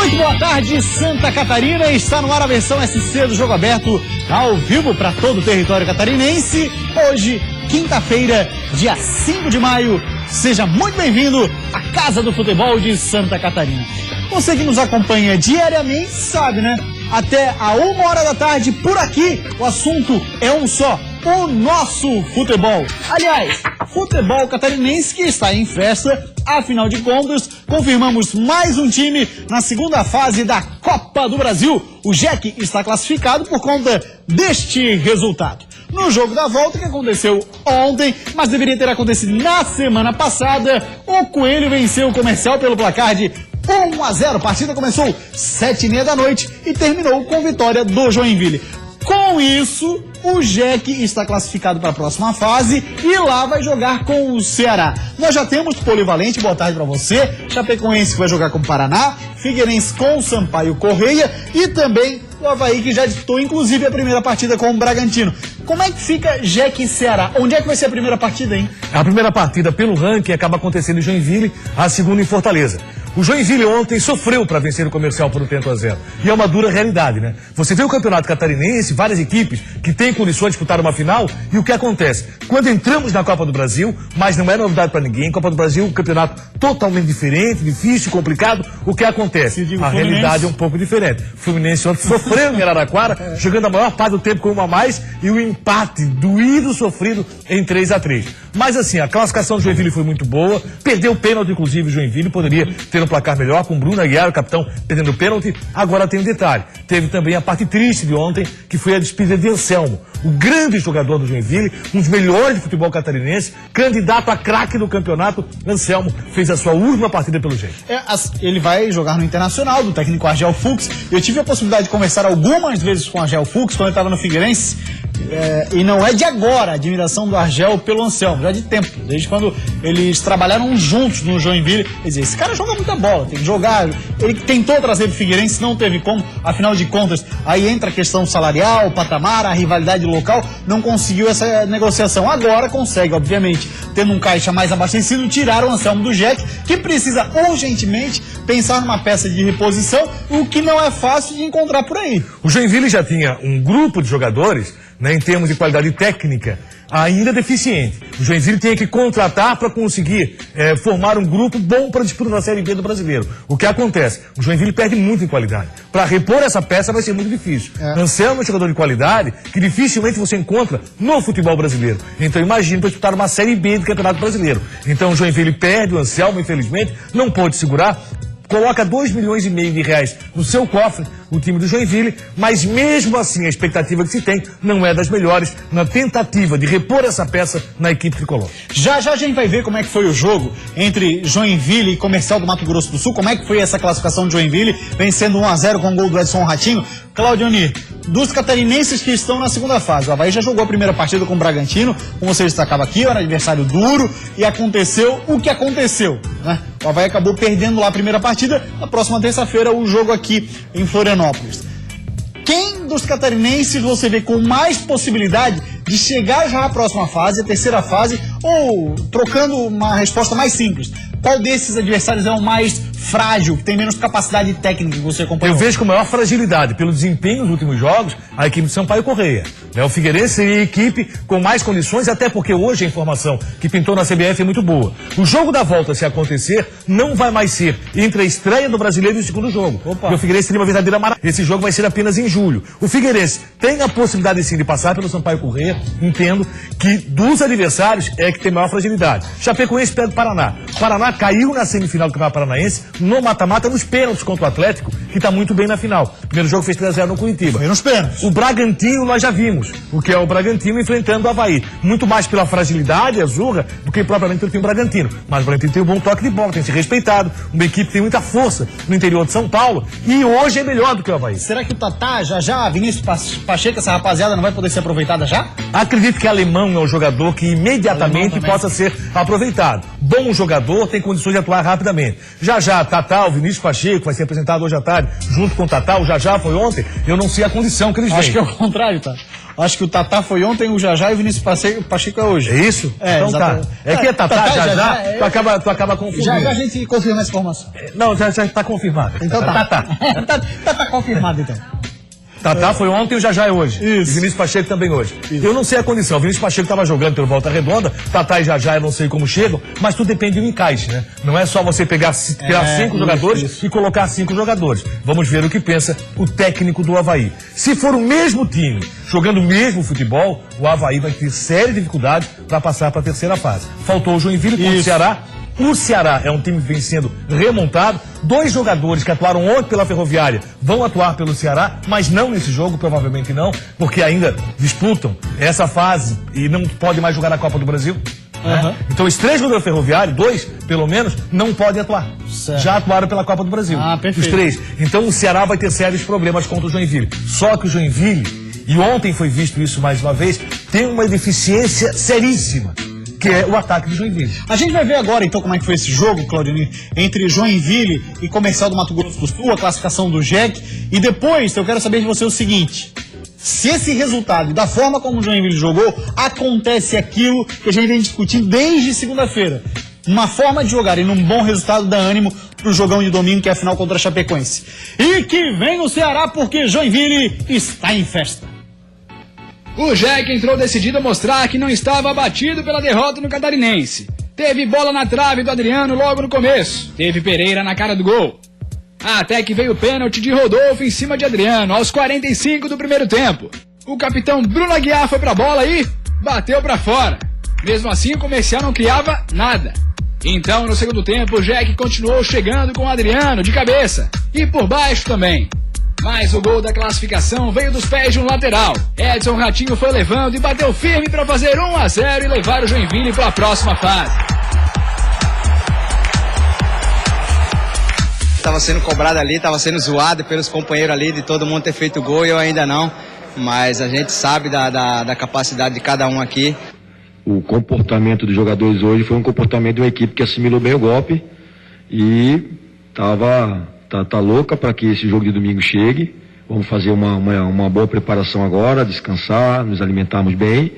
Muito boa tarde, Santa Catarina. Está no ar a versão SC do Jogo Aberto, ao vivo para todo o território catarinense. Hoje, quinta-feira, dia 5 de maio. Seja muito bem-vindo à Casa do Futebol de Santa Catarina. Você que nos acompanha diariamente sabe, né? Até a 1h da tarde, por aqui, o assunto é um só: o nosso futebol. Aliás, futebol catarinense que está em festa. Afinal de contas, confirmamos mais um time na segunda fase da Copa do Brasil. O JEC está classificado por conta deste resultado. No jogo da volta, que aconteceu ontem, mas deveria ter acontecido na semana passada, o Coelho venceu o Comercial pelo placar de 1-0. A partida começou 7h30 da noite e terminou com vitória do Joinville. Com isso, o JEC está classificado para a próxima fase e lá vai jogar com o Ceará. Nós já temos Polivalente, boa tarde para você. Chapecoense que vai jogar com o Paraná, Figueirense com o Sampaio Correia e também o Avaí, que já disputou inclusive a primeira partida com o Bragantino. Como é que fica JEC e Ceará? Onde é que vai ser a primeira partida, hein? A primeira partida pelo ranking acaba acontecendo em Joinville, a segunda em Fortaleza. O Joinville ontem sofreu para vencer o Comercial por 1-0. E é uma dura realidade, né? Você vê o Campeonato Catarinense, várias equipes que têm condições de disputar uma final, e o que acontece? Quando entramos na Copa do Brasil, mas não é novidade para ninguém, Copa do Brasil é um campeonato totalmente diferente, difícil, complicado, o que acontece? A realidade é um pouco diferente. O Fluminense ontem sofreu em Araraquara, jogando a maior parte do tempo com uma a mais, e o empate doído, sofrido em 3-3. Mas assim, a classificação do Joinville foi muito boa, perdeu o pênalti, inclusive, o Joinville poderia ter um placar melhor, com o Bruno Aguiar, o capitão, perdendo o pênalti. Agora tem um detalhe, teve também a parte triste de ontem, que foi a despedida de Anselmo, o grande jogador do Joinville, um dos melhores de futebol catarinense, candidato a craque do campeonato. Anselmo fez a sua última partida pelo JEC. Ele vai jogar no Internacional, do técnico Argel Fux. Eu tive a possibilidade de conversar algumas vezes com o Argel Fux, quando ele estava no Figueirense. E não é de agora a admiração do Argel pelo Anselmo, já de tempo, desde quando eles trabalharam juntos no Joinville. Quer dizer, esse cara joga muita bola, tem que jogar. Ele tentou trazer o Figueirense, não teve como, afinal de contas, aí entra a questão salarial, o patamar, a rivalidade local, não conseguiu essa negociação. Agora consegue, obviamente, tendo um caixa mais abastecido, tirar o Anselmo do JEC, que precisa urgentemente pensar numa peça de reposição, o que não é fácil de encontrar por aí. O Joinville já tinha um grupo de jogadores, né, em termos de qualidade técnica, ainda deficiente. O Joinville tinha que contratar para conseguir formar um grupo bom para disputar na Série B do Brasileiro. O que acontece? O Joinville perde muito em qualidade. Para repor essa peça vai ser muito difícil. Anselmo é um jogador de qualidade que dificilmente você encontra no futebol brasileiro. Então imagine para disputar uma Série B do Campeonato Brasileiro. Então o Joinville perde, o Anselmo infelizmente não pôde segurar. Coloca 2,5 milhões de reais no seu cofre, o time do Joinville, mas mesmo assim a expectativa que se tem não é das melhores na tentativa de repor essa peça na equipe tricolor. Já a gente vai ver como é que foi o jogo entre Joinville e Comercial do Mato Grosso do Sul, como é que foi essa classificação de Joinville, vencendo 1-0 com o gol do Edson Ratinho. Claudioni, dos catarinenses que estão na segunda fase, o Avaí já jogou a primeira partida com o Bragantino, como você destacava aqui, era um adversário duro, e aconteceu o que aconteceu, né? O Avaí acabou perdendo lá a primeira partida, na próxima terça-feira o jogo aqui em Florianópolis. Quem dos catarinenses você vê com mais possibilidade de chegar já à próxima fase, a terceira fase, ou trocando uma resposta mais simples, qual desses adversários é o mais frágil, que tem menos capacidade técnica que você acompanhou? Eu vejo com maior fragilidade, pelo desempenho nos últimos jogos, a equipe de Sampaio Correia. O Figueirense seria a equipe com mais condições, até porque hoje a informação que pintou na CBF é muito boa. O jogo da volta, se acontecer, não vai mais ser entre a estreia do Brasileiro e o segundo jogo. Porque o Figueirense teria uma verdadeira maravilha. Esse jogo vai ser apenas em julho. O Figueirense tem a possibilidade sim de passar pelo Sampaio Correia. Entendo que dos adversários é que tem maior fragilidade. Chapecoense pega o Paraná. O Paraná caiu na semifinal do Campeonato Paranaense, no mata-mata, nos pênaltis contra o Atlético, que está muito bem na final. O primeiro jogo fez 3-0 no Curitiba. Foi nos pênaltis. O Bragantino nós já vimos, o que é o Bragantino enfrentando o Avaí. Muito mais pela fragilidade azurra do que propriamente pelo time Bragantino. Mas o Bragantino tem um bom toque de bola, tem que ser respeitado. Uma equipe que tem muita força no interior de São Paulo e hoje é melhor do que o Avaí. Será que o Tatá, já, Vinícius Pacheco, essa rapaziada não vai poder ser aproveitada já? Acredito que Alemão é um jogador que imediatamente possa ser aproveitado. Bom jogador, tem condições de atuar rapidamente. Já, Tatá, o Vinícius Pacheco vai ser apresentado hoje à tarde, junto com o Tatá, o Já foi ontem, eu não sei a condição que eles têm. Acho que é o contrário, tá? Acho que o Tatá foi ontem, o Jajá e o Vinícius Pacheco é hoje. É isso? É, então tá. exatamente. É que é Tatá, Jajá, é... tu acaba confirmando. Já a gente confirma essa informação. Não, já tá confirmado. Então tá. Tá confirmado então. Tatá foi ontem e o Jajá é hoje. Isso. E Vinícius Pacheco também hoje. Isso. Eu não sei a condição. O Vinícius Pacheco estava jogando pelo Volta Redonda, Tatá e Jajá eu não sei como chegam, mas tudo depende do encaixe, né? Não é só você tirar 5 jogadores e colocar 5 jogadores. Vamos ver o que pensa o técnico do Avaí. Se for o mesmo time, jogando o mesmo futebol, o Avaí vai ter séria dificuldade para passar para a terceira fase. Faltou o Joinville contra o Ceará. O Ceará é um time que vem sendo remontado. 2 jogadores que atuaram ontem pela Ferroviária vão atuar pelo Ceará, mas não nesse jogo, provavelmente não, porque ainda disputam essa fase e não podem mais jogar na Copa do Brasil. Né? Então os 3 jogadores da Ferroviária, 2 pelo menos, não podem atuar. Certo. Já atuaram pela Copa do Brasil. Perfeito. Os 3. Então o Ceará vai ter sérios problemas contra o Joinville. Só que o Joinville, e ontem foi visto isso mais uma vez, tem uma deficiência seríssima, que é o ataque do Joinville. A gente vai ver agora, então, como é que foi esse jogo, Claudionir, entre Joinville e Comercial do Mato Grosso do Sul, a classificação do JEC. E depois, eu quero saber de você o seguinte: se esse resultado, da forma como o Joinville jogou, acontece aquilo que a gente vem discutindo desde segunda-feira. Uma forma de jogar e num bom resultado dá ânimo pro jogão de domingo, que é a final contra a Chapecoense. E que vem o Ceará, porque Joinville está em festa. O JEC entrou decidido a mostrar que não estava abatido pela derrota no Catarinense. Teve bola na trave do Adriano logo no começo. Teve Pereira na cara do gol. Até que veio o pênalti de Rodolfo em cima de Adriano, aos 45 do primeiro tempo. O capitão Bruno Aguiar foi pra bola e bateu pra fora. Mesmo assim, o Comercial não criava nada. Então, no segundo tempo, o JEC continuou chegando com o Adriano de cabeça e por baixo também. Mas o gol da classificação veio dos pés de um lateral. Edson Ratinho foi levando e bateu firme para fazer 1-0 e levar o Joinville para a próxima fase. Estava sendo cobrado ali, estava sendo zoado pelos companheiros ali, de todo mundo ter feito gol e eu ainda não. Mas a gente sabe da capacidade de cada um aqui. O comportamento dos jogadores hoje foi um comportamento de uma equipe que assimilou bem o golpe e tá louca para que esse jogo de domingo chegue. Vamos fazer uma boa preparação agora, descansar, nos alimentarmos bem.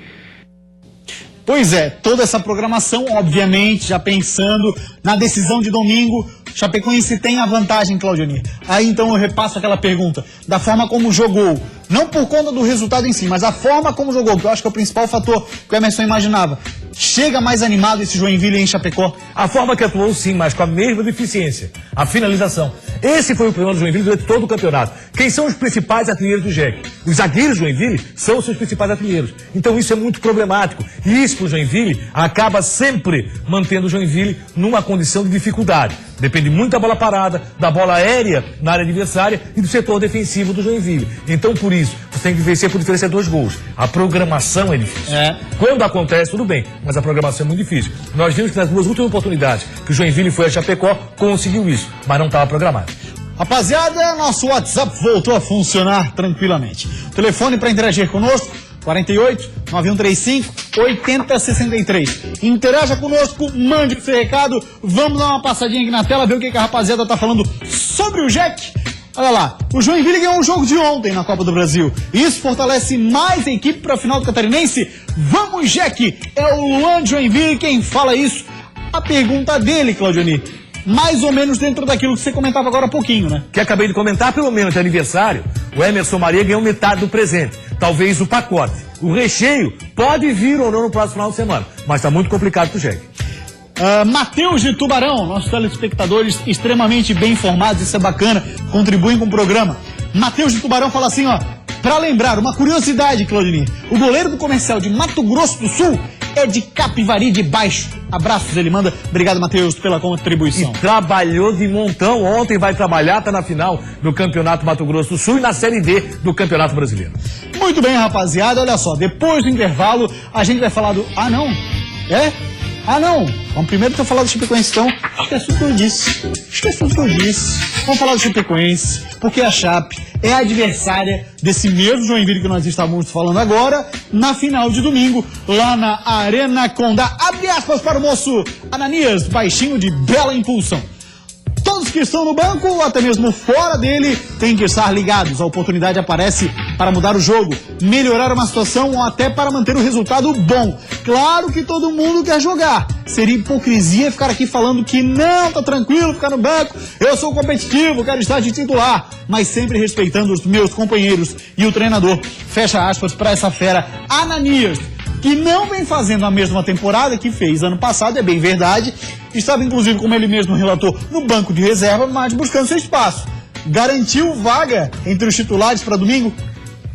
Pois é, toda essa programação, obviamente, já pensando na decisão de domingo. Chapecoense tem a vantagem, Claudionir. Aí então eu repasso aquela pergunta, da forma como jogou, não por conta do resultado em si, mas a forma como jogou, que eu acho que é o principal fator que o Emerson imaginava. Chega mais animado esse Joinville em Chapecó? A forma que atuou, sim, mas com a mesma deficiência. A finalização. Esse foi o problema do Joinville durante todo o campeonato. Quem são os principais artilheiros do JEC? Os zagueiros do Joinville são os seus principais artilheiros. Então isso é muito problemático. E isso para o Joinville acaba sempre mantendo o Joinville numa condição de dificuldade. Depende muito da bola parada, da bola aérea na área adversária e do setor defensivo do Joinville. Então, por isso, você tem que vencer por diferença de 2 gols. A programação é difícil. Quando acontece, tudo bem, mas a programação é muito difícil. Nós vimos que nas 2 últimas oportunidades que o Joinville foi a Chapecó, conseguiu isso, mas não estava programado. Rapaziada, nosso WhatsApp voltou a funcionar tranquilamente. Telefone para interagir conosco, 48 9135 8063. Interaja conosco, mande o seu recado. Vamos dar uma passadinha aqui na tela, ver o que a rapaziada tá falando sobre o JEC. Olha lá, o Joinville ganhou o jogo de ontem na Copa do Brasil. Isso fortalece mais a equipe para a final do Catarinense. Vamos, JEC! É o Luan de Joinville quem fala isso. A pergunta dele, Claudionir, mais ou menos dentro daquilo que você comentava agora há pouquinho, né? Que acabei de comentar, pelo menos de aniversário, o Emerson Maria ganhou metade do presente. Talvez o pacote. O recheio pode vir ou não no próximo final de semana, mas está muito complicado pro JEC. Matheus de Tubarão, nossos telespectadores extremamente bem informados, isso é bacana, contribuem com o programa. Matheus de Tubarão fala assim, ó, pra lembrar, uma curiosidade, Claudinei, o goleiro do Comercial de Mato Grosso do Sul é de Capivari de Baixo. Abraços, ele manda. Obrigado, Matheus, pela contribuição. E trabalhou de montão, ontem vai trabalhar, tá na final do Campeonato Mato Grosso do Sul e na Série D do Campeonato Brasileiro. Muito bem, rapaziada, olha só, depois do intervalo a gente vai falar do... Ah, não? É? Ah, não. Vamos primeiro que eu falar do Chapecoense, então. Esquece o que eu disse. Vamos falar do Chapecoense, porque a Chape é a adversária desse mesmo Joinville que nós estávamos falando agora, na final de domingo, lá na Arena Condá. Abre aspas para o moço Ananias, baixinho de bela impulsão. Todos que estão no banco, ou até mesmo fora dele, têm que estar ligados. A oportunidade aparece para mudar o jogo, melhorar uma situação ou até para manter o resultado bom. Claro que todo mundo quer jogar. Seria hipocrisia ficar aqui falando que não, tá tranquilo, ficar no banco, eu sou competitivo, quero estar de titular, mas sempre respeitando os meus companheiros e o treinador. Fecha aspas para essa fera Ananias, que não vem fazendo a mesma temporada que fez ano passado, é bem verdade. Estava, inclusive, como ele mesmo relatou, no banco de reserva, mas buscando seu espaço. Garantiu vaga entre os titulares para domingo?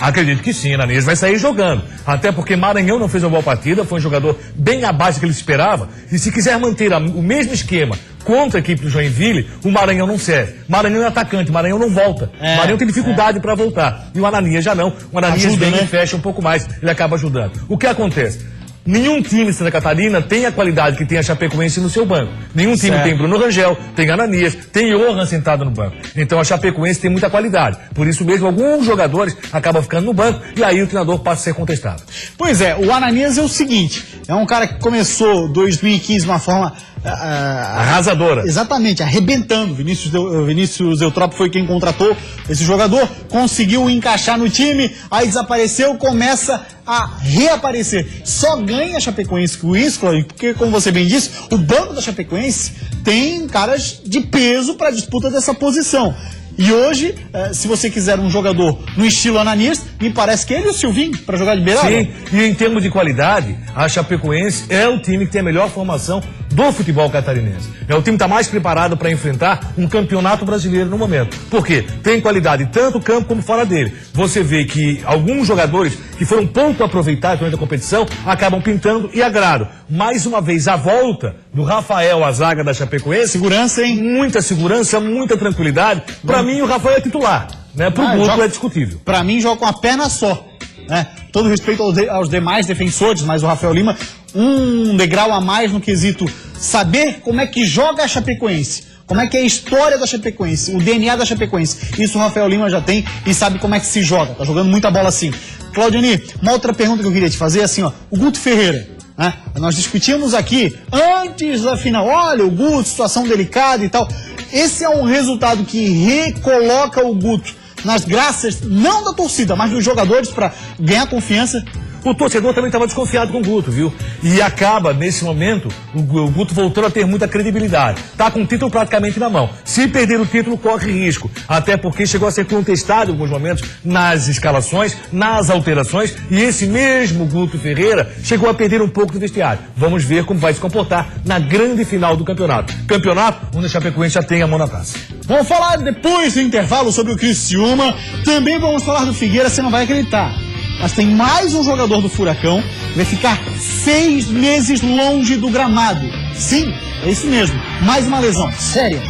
Acredito que sim, Ananias vai sair jogando. Até porque Maranhão não fez uma boa partida, foi um jogador bem abaixo do que ele esperava. E se quiser manter o mesmo esquema contra a equipe do Joinville, o Maranhão não serve. Maranhão é atacante, Maranhão não volta. Maranhão tem dificuldade para voltar. E o Ananias já não. O Ananias ajuda, vem né? E fecha um pouco mais, ele acaba ajudando. O que acontece? Nenhum time de Santa Catarina tem a qualidade que tem a Chapecoense no seu banco. Nenhum time tem Bruno Rangel, tem Ananias, tem Johan sentado no banco. Então a Chapecoense tem muita qualidade. Por isso mesmo, alguns jogadores acabam ficando no banco e aí o treinador passa a ser contestado. Pois é, o Ananias é o seguinte, é um cara que começou 2015 de uma forma... arrasadora. Exatamente, arrebentando. Vinícius Eutrópio foi quem contratou esse jogador, conseguiu encaixar no time, aí desapareceu, começa a reaparecer. Só ganha a Chapecoense com isso, Claudio, porque, como você bem disse, o banco da Chapecoense tem caras de peso para a disputa dessa posição. E hoje, se você quiser um jogador no estilo Ananias, me parece que ele e o Silvinho para jogar de beirada. Sim, e em termos de qualidade, a Chapecoense é o time que tem a melhor formação do futebol catarinense. É o time que está mais preparado para enfrentar um campeonato brasileiro no momento. Por quê? Tem qualidade tanto no campo como fora dele. Você vê que alguns jogadores que foram pouco aproveitados durante a competição acabam pintando e agradam. Mais uma vez, a volta do Rafael à zaga da Chapecoense. Segurança, hein? Muita segurança, muita tranquilidade. Para mim, o Rafael é titular. Né? Pro Guto é discutível. Para mim, joga com a perna só. Né? Todo respeito aos demais defensores, mas o Rafael Lima, um degrau a mais no quesito saber como é que joga a Chapecoense. Como é que é a história da Chapecoense, o DNA da Chapecoense. Isso o Rafael Lima já tem e sabe como é que se joga. Tá jogando muita bola assim. Claudiani, uma outra pergunta que eu queria te fazer é assim, ó. O Guto Ferreira, né? Nós discutimos aqui antes da final. Olha, o Guto, situação delicada e tal. Esse é um resultado que recoloca o Guto nas graças, não da torcida, mas dos jogadores para ganhar confiança. O torcedor também estava desconfiado com o Guto, viu? E acaba, nesse momento, o Guto voltando a ter muita credibilidade. Tá com o título praticamente na mão. Se perder o título, corre risco. Até porque chegou a ser contestado em alguns momentos nas escalações, nas alterações. E esse mesmo Guto Ferreira chegou a perder um pouco do vestiário. Vamos ver como vai se comportar na grande final do campeonato. Campeonato onde a Chapecoense já tem a mão na taça. Vamos falar depois do intervalo sobre o Criciúma. Também vamos falar do Figueira, você não vai acreditar. Mas tem mais um jogador do Furacão que vai ficar 6 meses longe do gramado. Sim, é isso mesmo. Mais uma lesão. Séria.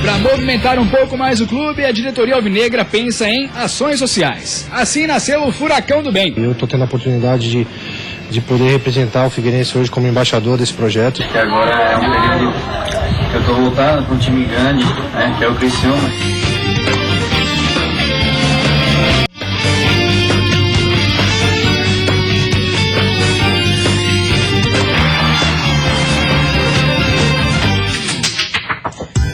Para movimentar um pouco mais o clube, a diretoria alvinegra pensa em ações sociais. Assim nasceu o Furacão do Bem. Eu estou tendo a oportunidade de poder representar o Figueirense hoje como embaixador desse projeto. Que agora é um período que eu estou voltando para um time grande, né, que é o Criciúma.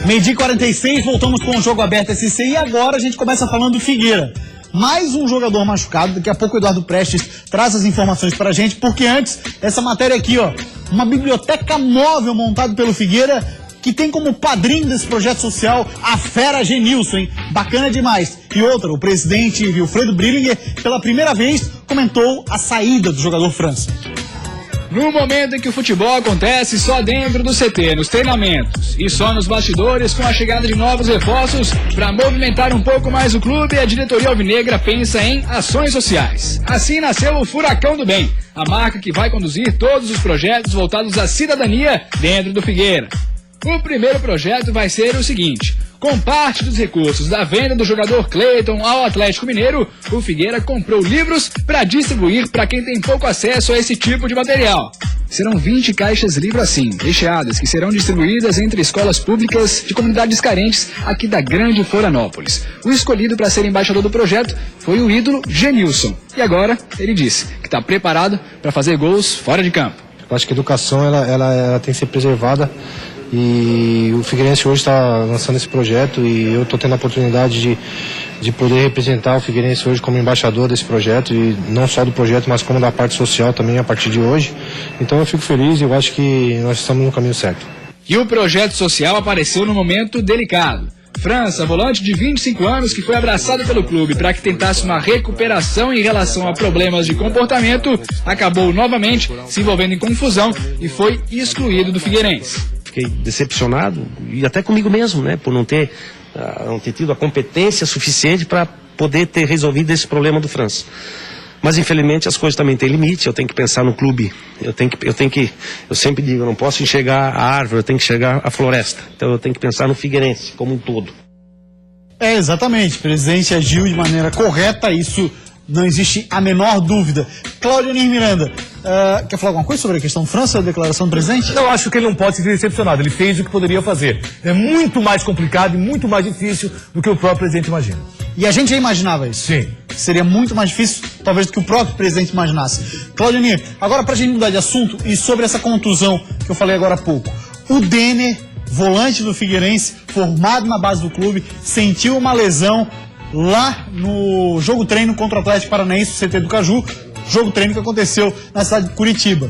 Meio-dia 46, voltamos com o Jogo Aberto SC e agora a gente começa falando do Figueira. Mais um jogador machucado, daqui a pouco o Eduardo Prestes traz as informações pra gente, porque antes, essa matéria aqui, ó, uma biblioteca móvel montada pelo Figueira, que tem como padrinho desse projeto social a fera Genilson, hein? Bacana demais. E outra, o presidente Wilfredo Brillinger, pela primeira vez, comentou a saída do jogador França. No momento em que o futebol acontece só dentro do CT, nos treinamentos e só nos bastidores, com a chegada de novos reforços, para movimentar um pouco mais o clube, a diretoria alvinegra pensa em ações sociais. Assim nasceu o Furacão do Bem, a marca que vai conduzir todos os projetos voltados à cidadania dentro do Figueira. O primeiro projeto vai ser o seguinte: com parte dos recursos da venda do jogador Cleiton ao Atlético Mineiro, o Figueira comprou livros para distribuir para quem tem pouco acesso a esse tipo de material. Serão 20 caixas livro assim, recheadas, que serão distribuídas entre escolas públicas de comunidades carentes aqui da Grande Florianópolis. O escolhido para ser embaixador do projeto foi o ídolo Genilson. E agora ele disse que está preparado para fazer gols fora de campo. Eu acho que a educação ela tem que ser preservada E o Figueirense hoje está lançando esse projeto e eu estou tendo a oportunidade de poder representar o Figueirense hoje como embaixador desse projeto, e não só do projeto, mas como da parte social também a partir de hoje. Então eu fico feliz e eu acho que nós estamos no caminho certo. E o projeto social apareceu num momento delicado. França, volante de 25 anos, que foi abraçado pelo clube para que tentasse uma recuperação em relação a problemas de comportamento, acabou novamente se envolvendo em confusão e foi excluído do Figueirense. Fiquei decepcionado, e até comigo mesmo, né, por não ter tido a competência suficiente para poder ter resolvido esse problema do França. Mas infelizmente as coisas também têm limite, eu tenho que pensar no clube, eu sempre digo, eu não posso enxergar a árvore, eu tenho que enxergar a floresta. Então eu tenho que pensar no Figueirense como um todo. Exatamente, o presidente agiu de maneira correta, isso não existe a menor dúvida. Claudionir Miranda, quer falar alguma coisa sobre a questão França, a declaração do presidente? Eu acho que ele não pode se decepcionado, ele fez o que poderia fazer. É muito mais complicado e muito mais difícil do que o próprio presidente imagina. E a gente já imaginava isso. Sim. Seria muito mais difícil, talvez, do que o próprio presidente imaginasse. Claudionir, agora pra gente mudar de assunto e sobre essa contusão que eu falei agora há pouco. O Denner, volante do Figueirense, formado na base do clube, sentiu uma lesão lá no jogo treino contra o Atlético Paranaense, o CT do Caju, jogo treino que aconteceu na cidade de Curitiba.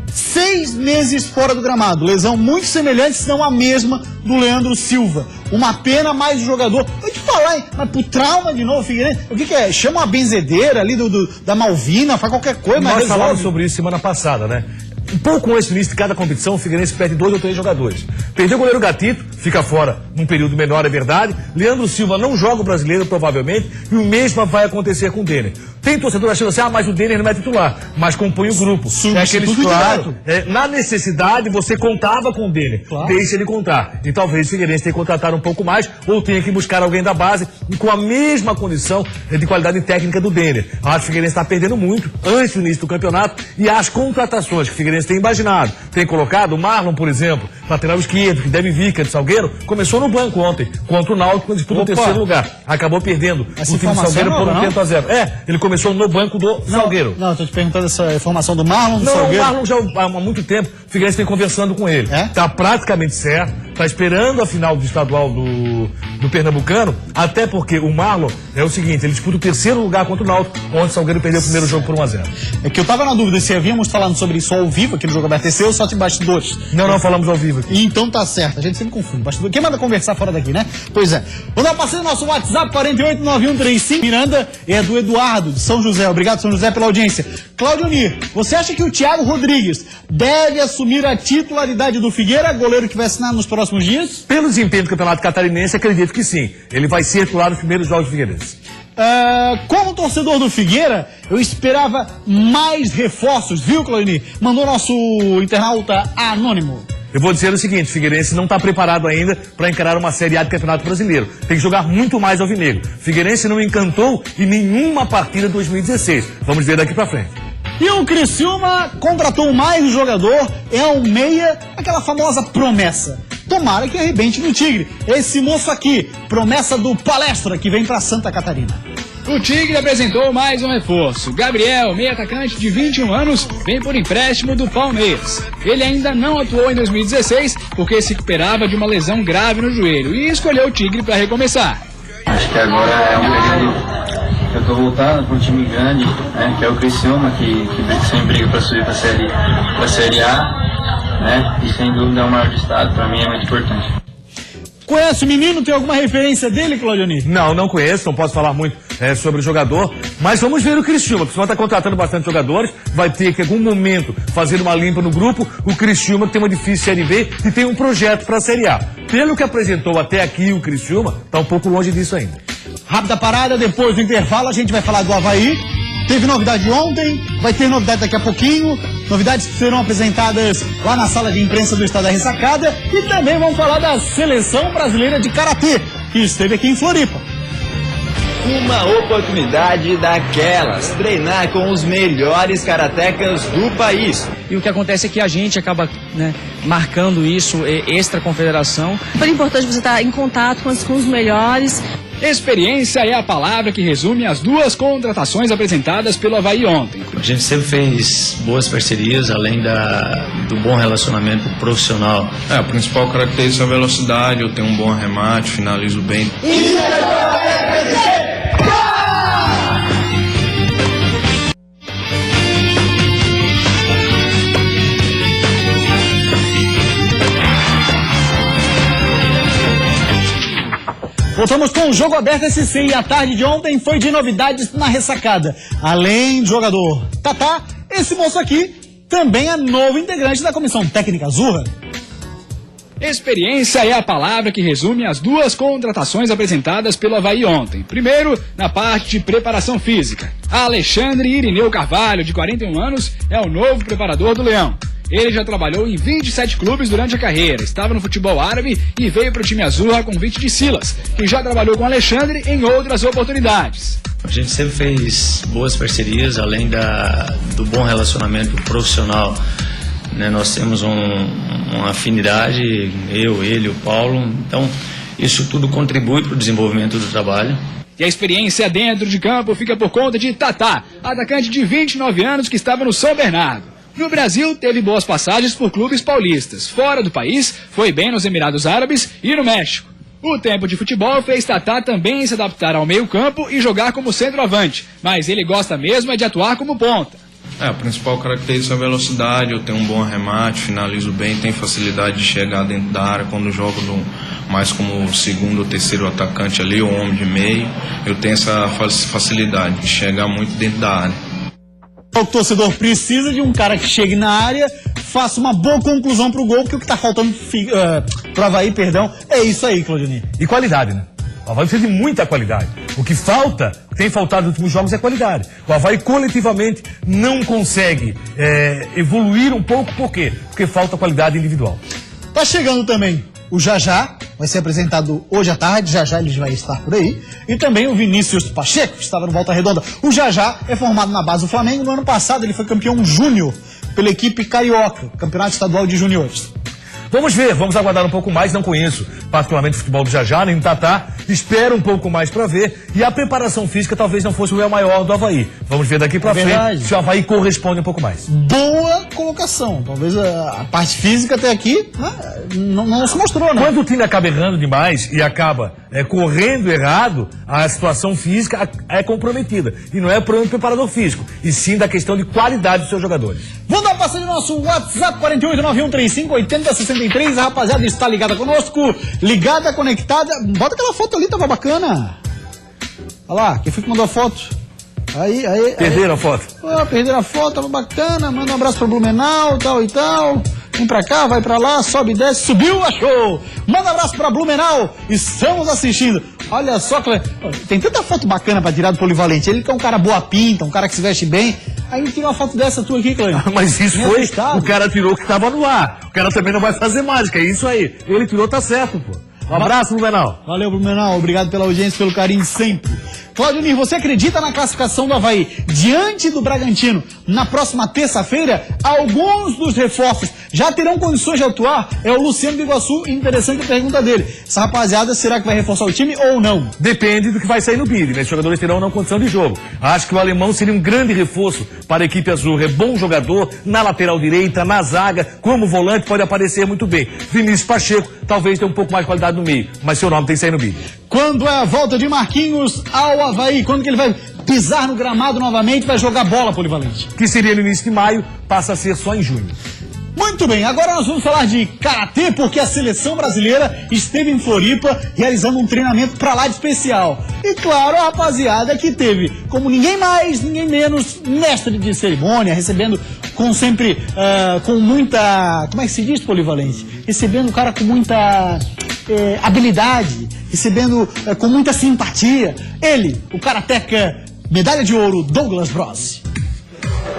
6 meses fora do gramado, lesão muito semelhante, se não a mesma, do Leandro Silva. Uma pena, mais o jogador. Vou te falar, hein? Mas pro trauma de novo, Figueirense, o que é? Chama uma benzedeira ali da Malvina, faz qualquer coisa, mas nós falamos resolve. sobre isso semana passada, né? Um pouco antes do início de cada competição, o Figueirense perde 2 ou 3 jogadores. Perdeu o goleiro Gatito, fica fora num período menor, é verdade. Leandro Silva não joga o brasileiro, provavelmente, e o mesmo vai acontecer com o Denner. Tem torcedor achando assim, mas o Denner não é titular, mas compõe o grupo. É aquele claro, na necessidade, você contava com o Denner. Claro. Deixa ele contar. E talvez o Figueirense tenha que contratar um pouco mais, ou tenha que buscar alguém da base com a mesma condição de qualidade técnica do Denner. Acho que o Figueirense está perdendo muito antes do início do campeonato, e as contratações que o Figueirense tem imaginado, tem colocado o Marlon, por exemplo, lateral esquerdo, que deve vir, que é de Salgueiro, começou no banco ontem, contra o Náutico, quando disputou o 3º lugar. Acabou perdendo o time do Salgueiro por 1-0. Ele começou no banco do Salgueiro. Não, eu tô te perguntando essa informação do Marlon, do Salgueiro. Não, o Marlon já há muito tempo, o Figueirense vem conversando com ele. Tá praticamente certo, tá esperando a final do estadual do Pernambucano, até porque o Marlon é o seguinte, ele disputa o 3º lugar contra o Náutico, onde o Salgueiro perdeu o primeiro jogo por 1-0. É que eu tava na dúvida se havíamos falando sobre isso ao vivo, aqui no Jogo Aberto, ou só de bastidores. Não falamos ao vivo aqui. Então tá certo, a gente sempre confunde. Bastidor. Quem manda conversar fora daqui, né? Pois é. Vou dar uma passada no nosso WhatsApp, 489135. Miranda é do Eduardo, de São José. Obrigado, São José, pela audiência. Claudionir, você acha que o Thiago Rodrigues deve assumir a titularidade do Figueira, goleiro que vai assinar nos próximos dias? Pelo desempenho do Campeonato Catarinense, acredito que sim. Ele vai ser titular nos primeiros jogos do Figueirense. Como torcedor do Figueira, eu esperava mais reforços, viu, Claudionir? Mandou nosso internauta anônimo. Eu vou dizer o seguinte, o Figueirense não está preparado ainda para encarar uma Série A do Campeonato Brasileiro. Tem que jogar muito mais alvinegro. O Figueirense não encantou em nenhuma partida de 2016. Vamos ver daqui para frente. E o Criciúma contratou mais um jogador, é um meia, aquela famosa promessa. Tomara que arrebente no Tigre. Esse moço aqui, promessa do Palestra, que vem para Santa Catarina. O Tigre apresentou mais um reforço. Gabriel, meio atacante de 21 anos, vem por empréstimo do Palmeiras. Ele ainda não atuou em 2016 porque se recuperava de uma lesão grave no joelho e escolheu o Tigre para recomeçar. Acho que agora é um período que eu tô voltando para um time grande, né, que é o Criciúma, que sempre briga para subir para a série A, né, e sem dúvida é o maior do estado, para mim é muito importante. Conhece o menino? Tem alguma referência dele, Claudionir? Não conheço, não posso falar muito sobre o jogador, mas vamos ver o Criciúma. O Criciúma está contratando bastante jogadores, vai ter que em algum momento fazer uma limpa no grupo. O Criciúma tem uma difícil Série B e tem um projeto para a Série A. Pelo que apresentou até aqui o Criciúma, está um pouco longe disso ainda. Rápida parada, depois do intervalo a gente vai falar do Avaí. Teve novidade ontem, vai ter novidade daqui a pouquinho, novidades que serão apresentadas lá na sala de imprensa do Estado da Ressacada, e também vamos falar da Seleção Brasileira de Karatê, que esteve aqui em Floripa. Uma oportunidade daquelas, treinar com os melhores karatecas do país. E o que acontece é que a gente acaba, né, marcando isso extra confederação. Foi importante você estar em contato com os melhores. Experiência é a palavra que resume as duas contratações apresentadas pelo Avaí ontem. A gente sempre fez boas parcerias, além do bom relacionamento profissional. A principal característica é a velocidade, eu tenho um bom arremate, finalizo bem. Voltamos com o Jogo Aberto SC e a tarde de ontem foi de novidades na ressacada. Além do jogador Tatá, esse moço aqui também é novo integrante da comissão técnica Azurra. Experiência é a palavra que resume as duas contratações apresentadas pelo Avaí ontem. Primeiro, na parte de preparação física. Alexandre Irineu Carvalho, de 41 anos, é o novo preparador do Leão. Ele já trabalhou em 27 clubes durante a carreira, estava no futebol árabe e veio para o time Azurra a convite de Silas, que já trabalhou com Alexandre em outras oportunidades. A gente sempre fez boas parcerias, além do bom relacionamento profissional. Nós temos uma afinidade, eu, ele, o Paulo, então isso tudo contribui para o desenvolvimento do trabalho. E a experiência dentro de campo fica por conta de Tatá, atacante de 29 anos que estava no São Bernardo. No Brasil, teve boas passagens por clubes paulistas. Fora do país, foi bem nos Emirados Árabes e no México. O tempo de futebol fez Tatá também se adaptar ao meio-campo e jogar como centroavante, mas ele gosta mesmo é de atuar como ponta. A principal característica é a velocidade, eu tenho um bom arremate, finalizo bem, tenho facilidade de chegar dentro da área quando jogo mais como segundo ou terceiro atacante ali, ou homem de meio, eu tenho essa facilidade de chegar muito dentro da área. O torcedor precisa de um cara que chegue na área, faça uma boa conclusão pro gol, porque o que tá faltando pro Avaí, é isso aí, Claudinei. E qualidade, né? O Avaí precisa de muita qualidade. O que tem faltado nos últimos jogos é qualidade. O Avaí coletivamente não consegue evoluir um pouco, por quê? Porque falta qualidade individual. Tá chegando também o Jajá, vai ser apresentado hoje à tarde, já ele vai estar por aí. E também o Vinícius Pacheco, que estava no Volta Redonda. O Jajá é formado na base do Flamengo. No ano passado ele foi campeão júnior pela equipe Carioca, Campeonato Estadual de Juniores. Vamos ver, vamos aguardar um pouco mais, não conheço particularmente o futebol do Jajá, nem do Tatá, espero um pouco mais para ver, e a preparação física talvez não fosse o erro maior do Avaí. Vamos ver daqui para frente se o Avaí corresponde um pouco mais. Boa colocação, talvez a parte física até aqui não se mostrou, né? Quando o time acaba errando demais e acaba correndo errado, a situação física é comprometida, e não é problema do preparador físico, e sim da questão de qualidade dos seus jogadores. Vamos dar uma passadinha no nosso WhatsApp 4891358063. A rapaziada está ligada conosco, ligada, conectada. Bota aquela foto ali, tava bacana. Olha lá, quem foi que mandou a foto? Aí. Perderam a foto. Perderam a foto, tava bacana. Manda um abraço pra Blumenau, tal e tal. Vem pra cá, vai pra lá, sobe e desce, subiu, achou. Manda um abraço pra Blumenau, estamos assistindo. Olha só, tem tanta foto bacana pra tirar do Polivalente. Ele que é um cara boa pinta, um cara que se veste bem. Aí ele tirou uma foto dessa tua aqui, Cleide. Mas isso foi, o cara tirou que tava no ar. O cara também não vai fazer mágica, é isso aí. Ele tirou, tá certo, pô. Um abraço, Blumenau. Valeu, Blumenau. Obrigado pela audiência, pelo carinho sempre. Claudionir, você acredita na classificação do Avaí diante do Bragantino na próxima terça-feira? Alguns dos reforços já terão condições de atuar? É o Luciano Biguaçu, interessante a pergunta dele. Essa rapaziada, será que vai reforçar o time ou não? Depende do que vai sair no bid, né? Os jogadores terão ou não condição de jogo. Acho que o alemão seria um grande reforço para a equipe azul. É bom jogador na lateral direita, na zaga, como volante, pode aparecer muito bem. Vinícius Pacheco talvez tenha um pouco mais de qualidade no meio, mas seu nome tem que sair no bid. Quando é a volta de Marquinhos ao Avaí? Quando que ele vai pisar no gramado novamente, vai jogar bola, Polivalente? Que seria no início de maio, passa a ser só em junho. Muito bem, agora nós vamos falar de karatê, porque a seleção brasileira esteve em Floripa realizando um treinamento pra lá de especial. E claro, a rapaziada que teve, como ninguém mais, ninguém menos, mestre de cerimônia, recebendo com sempre, com muita, como é que se diz, Polivalente? Recebendo o cara com muita habilidade, recebendo com muita simpatia. Ele, o karateca, medalha de ouro, Douglas Bros.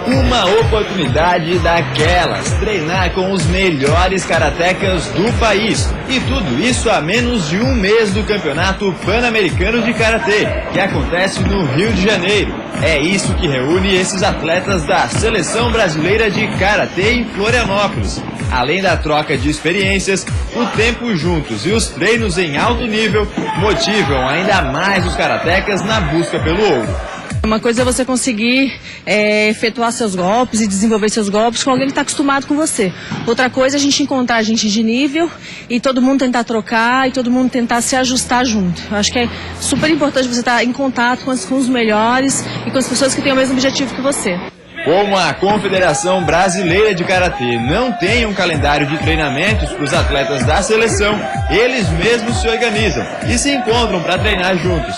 Uma oportunidade daquelas, treinar com os melhores karatecas do país. E tudo isso a menos de um mês do Campeonato Pan-Americano de Karatê, que acontece no Rio de Janeiro. É isso que reúne esses atletas da Seleção Brasileira de Karatê em Florianópolis. Além da troca de experiências, o tempo juntos e os treinos em alto nível motivam ainda mais os karatecas na busca pelo ouro. Uma coisa é você conseguir efetuar seus golpes e desenvolver seus golpes com alguém que está acostumado com você. Outra coisa é a gente encontrar gente de nível e todo mundo tentar trocar e todo mundo tentar se ajustar junto. Eu acho que é super importante você estar em contato com os melhores e com as pessoas que têm o mesmo objetivo que você. Como a Confederação Brasileira de Karatê não tem um calendário de treinamentos para os atletas da seleção, eles mesmos se organizam e se encontram para treinar juntos.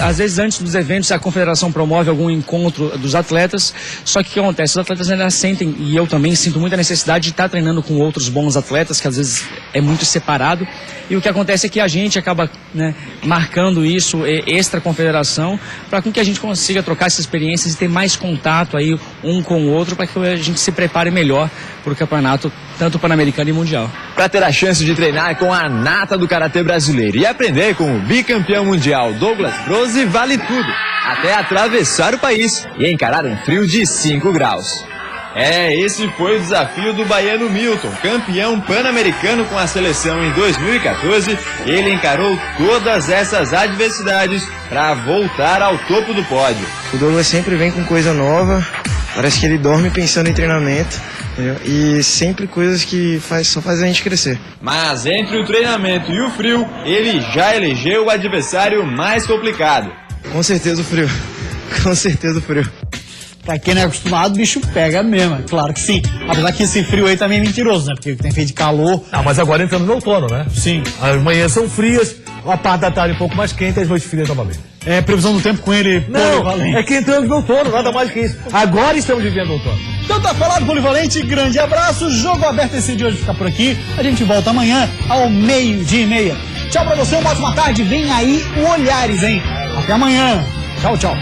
Às vezes, antes dos eventos, a confederação promove algum encontro dos atletas, só que o que acontece? Os atletas ainda sentem, e eu também sinto muita necessidade de estar treinando com outros bons atletas, que às vezes é muito separado, e o que acontece é que a gente acaba, né, marcando isso extra-confederação, para que a gente consiga trocar essas experiências e ter mais contato aí um com o outro, para que a gente se prepare melhor para o campeonato, tanto pan-americano e mundial. Para ter a chance de treinar com a nata do karatê brasileiro e aprender com o bicampeão mundial Douglas Brose, vale tudo, até atravessar o país e encarar um frio de 5 graus. Esse foi o desafio do baiano Milton, campeão pan-americano com a seleção em 2014. Ele encarou todas essas adversidades para voltar ao topo do pódio. O Douglas sempre vem com coisa nova, parece que ele dorme pensando em treinamento, entendeu? E sempre coisas que só faz a gente crescer. Mas entre o treinamento e o frio, ele já elegeu o adversário mais complicado. Com certeza o frio, com certeza o frio. Pra quem não é acostumado, o bicho pega mesmo, é claro que sim. Apesar que esse frio aí também é mentiroso, né? Porque tem feito calor. Ah, mas agora entrando no outono, né? Sim. As manhãs são frias, a parte da tarde um pouco mais quente e as noites frias novamente. É, previsão do tempo com ele, polivalente. É que entramos no outono, nada mais que isso. Agora estamos vivendo o outono. Então tá falado, polivalente, grande abraço. Jogo aberto esse dia hoje fica por aqui. A gente volta amanhã ao 12:30. Tchau pra você, uma ótima tarde. Vem aí o Olhares, hein? Até amanhã. Tchau, tchau.